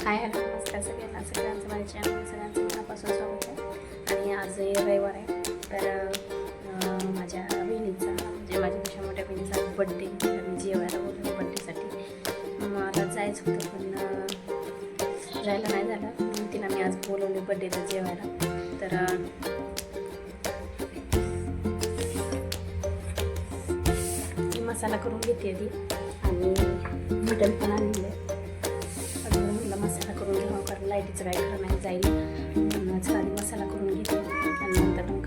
Hi hello नमस्कार सगळ्यांचं माझ्या चॅनल सगळ्यांचं मनापासून स्वागत आहे. आणि आज रविवार आहे तर माझ्या बहिणीचा म्हणजे माझ्यापेक्षा मोठ्या बहिणीचा बड्डे मी जेवायला बोलवलं बड्डेसाठी. मला जायचं होतं पण जायला नाही झालं. तिला मी आज बोलवले बड्डेला जेवायला. तर ती मसाला करून घेते आधी आणि मटण पण आणले. मसाला करून घ्यावा कारण लाईटीचं काय खरं नाही जाईल. आधी मसाला करून घेते आणि नंतर मग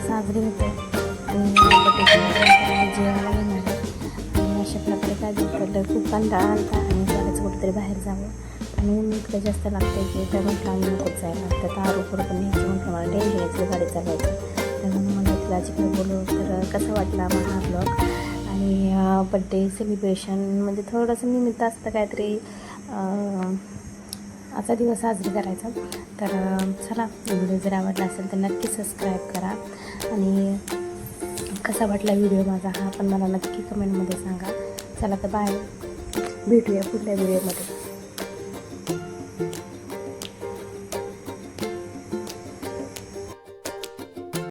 साजरी होते आणि जेवायला घेणार आणि अशा प्रकारे काय झालं खूप कंटाळा आलता आणि त्यालाच कुठेतरी बाहेर जावं आणि ऊन इकडे जास्त लागते की त्या म्हटलं आम्ही नकोच जायला तर आरोग्य पण न्यायचं म्हटलं मला टेन्शन यायचं गाडी चालवायचं. त्यामुळे मला तिला जिकडे बोलव तर कसा वाटला माझा ब्लॉग आणि बड्डे सेलिब्रेशन म्हणजे थोडंसं निमित्त असतं काहीतरी असा दिवस साजरी करायचा. तर चला व्हिडिओ जर आवडला असेल तर नक्की सबस्क्राईब करा आणि कसा वाटला व्हिडिओ माझा हा पण मला नक्की कमेंटमध्ये सांगा. चला तर बाय, भेटूया पुढल्या व्हिडिओमध्ये.